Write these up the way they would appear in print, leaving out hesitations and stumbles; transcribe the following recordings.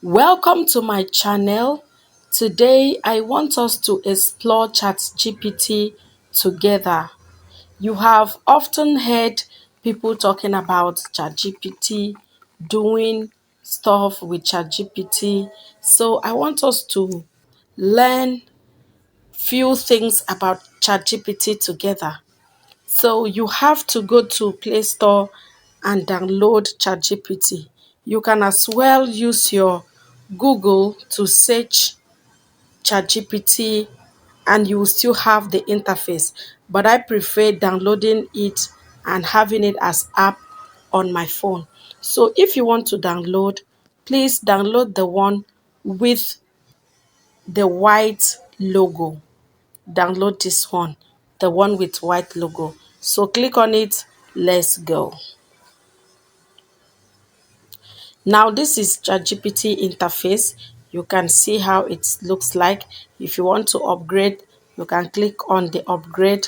Welcome to my channel. Today I want us to explore ChatGPT together. You have often heard people talking about ChatGPT, doing stuff with ChatGPT. So I want us to learn few things about ChatGPT together. So you have to go to Play Store and download ChatGPT. You can as well use your Google to search ChatGPT and you will still have the interface. But I prefer downloading it and having it as app on my phone. So if you want to download, please download the one with the white logo. Download this one, the one with white logo. So click on it. Let's go. Now this is ChatGPT interface. You can see how it looks like. If you want to upgrade, you can click on the upgrade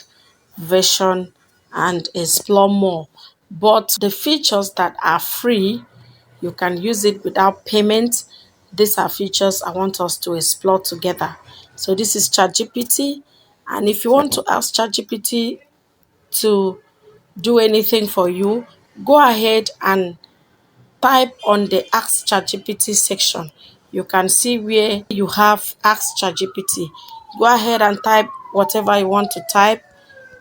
version and explore more. But the features that are free, you can use it without payment. These are features I want us to explore together. So this is ChatGPT. And if you want to ask ChatGPT to do anything for you, go ahead and type on the Ask ChatGPT section. You can see where you have Ask ChatGPT. Go ahead and type whatever you want to type,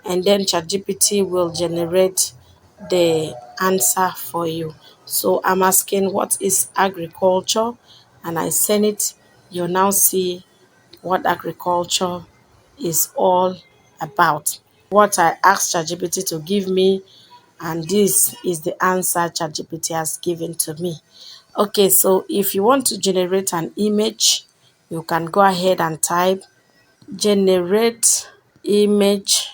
and then ChatGPT will generate the answer for you. So I'm asking what is agriculture, and I send it. You now see what agriculture is all about. What I asked ChatGPT to give me, and this is the answer ChatGPT has given to me. Okay, so if you want to generate an image, you can go ahead and type generate image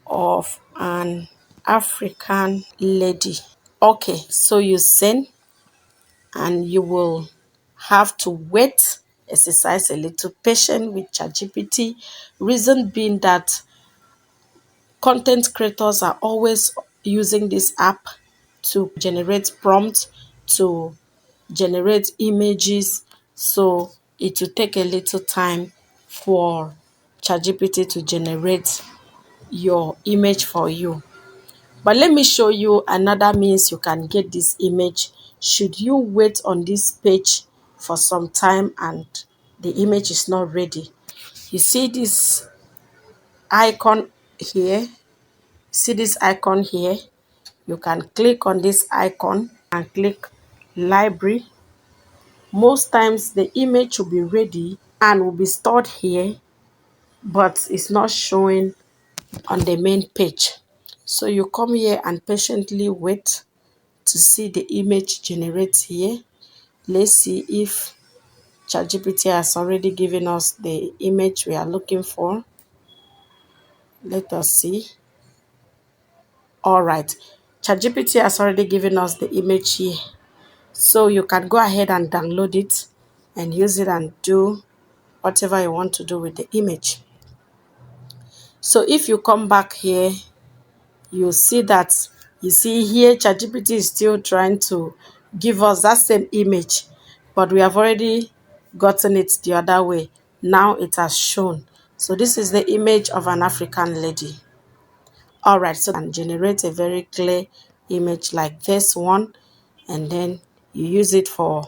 of an African lady. Okay, so you send and you will have to wait, exercise a little patience with ChatGPT. Reason being that content creators are always using this app to generate prompts, to generate images. So it will take a little time for ChatGPT to generate your image for you. But let me show you another means you can get this image. Should you wait on this page for some time and the image is not ready, you see this icon here. See this icon here? You can click on this icon and click library. Most times the image will be ready and will be stored here, but it's not showing on the main page. So you come here and patiently wait to see the image generate here. Let's see if ChatGPT has already given us the image we are looking for. Let us see. All right. ChatGPT has already given us the image here. So you can go ahead and download it and use it and do whatever you want to do with the image. So if you come back here, you see that, you see here ChatGPT is still trying to give us that same image, but we have already gotten it the other way. Now it has shown. So this is the image of an African lady. All right, so you can generate a very clear image like this one, and then you use it for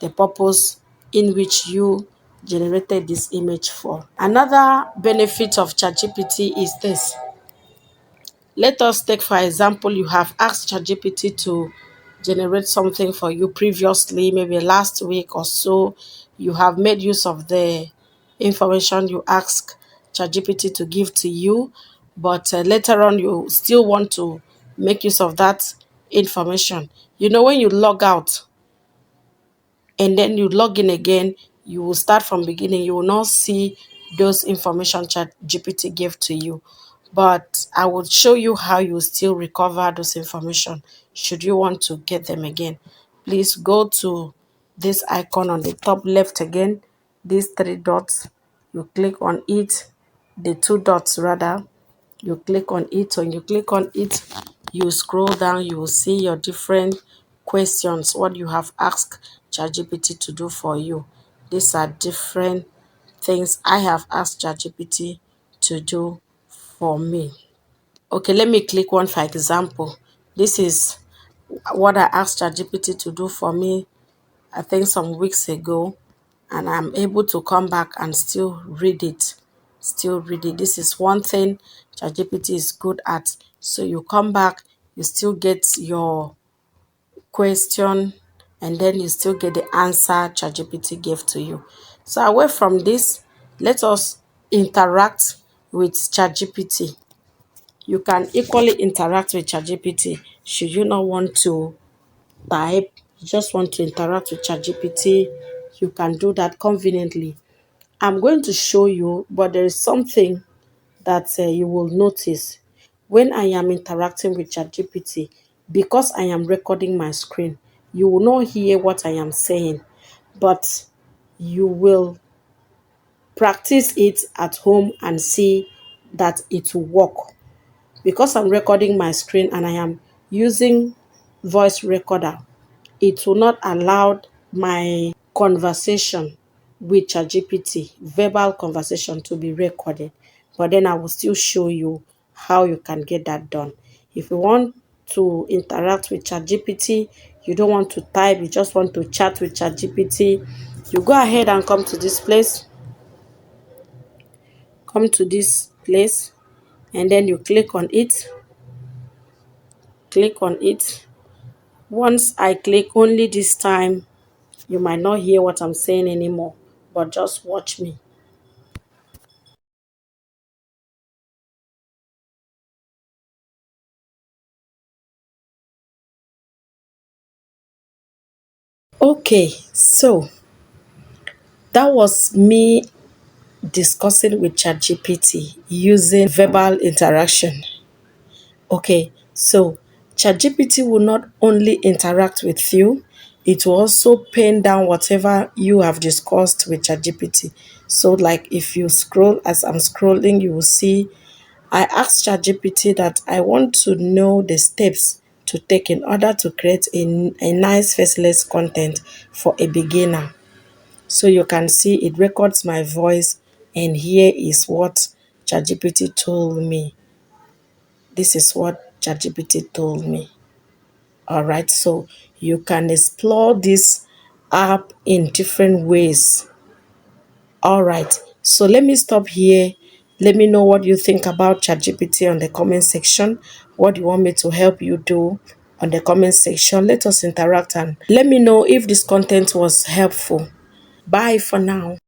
the purpose in which you generated this image for. Another benefit of ChatGPT is this. Let us take, for example, you have asked ChatGPT to generate something for you previously, maybe last week or so. You have made use of the information you asked ChatGPT to give to you, but later on you still want to make use of that information. You know, when you log out and then you log in again, you will start from beginning. You will not see those information ChatGPT gave to you. But I will show you how you still recover those information should you want to get them again. Please go to this icon on the top left again, these three dots. You click on it, the two dots rather. You click on it. When you click on it, you scroll down, you will see your different questions, what you have asked ChatGPT to do for you. These are different things I have asked ChatGPT to do for me. Okay, let me click one for example. This is what I asked ChatGPT to do for me, I think some weeks ago, and I'm able to come back and still read it. Still read it. This is one thing ChatGPT is good at. So you come back, you still get your question, and then you still get the answer ChatGPT gave to you. So away from this, let us interact with ChatGPT. You can equally interact with ChatGPT. Should you not want to type, you just want to interact with ChatGPT, you can do that conveniently. I'm going to show you, but there is something that you will notice when I am interacting with ChatGPT. Because I am recording my screen, you will not hear what I am saying, but you will practice it at home and see that it will work. Because I'm recording my screen and I am using voice recorder, it will not allow my conversation with ChatGPT, verbal conversation, to be recorded. But then I will still show you how you can get that done. If you want to interact with ChatGPT, you don't want to type, you just want to chat with ChatGPT, you go ahead and come to this place, and then you click on it, click on it. Once I click, only this time you might not hear what I'm saying anymore, but just watch me. Okay, so that was me discussing with ChatGPT using verbal interaction. Okay, so ChatGPT will not only interact with you, it will also pen down whatever you have discussed with ChatGPT. So, like if you scroll, as I'm scrolling, you will see I asked ChatGPT that I want to know the steps to take in order to create a nice faceless content for a beginner. So you can see it records my voice, and here is what ChatGPT told me. This is what ChatGPT told me. All right, so you can explore this app in different ways. All right, so let me stop here. Let me know what you think about ChatGPT on the comment section. What do you want me to help you do on the comment section? Let us interact and let me know if this content was helpful. Bye for now.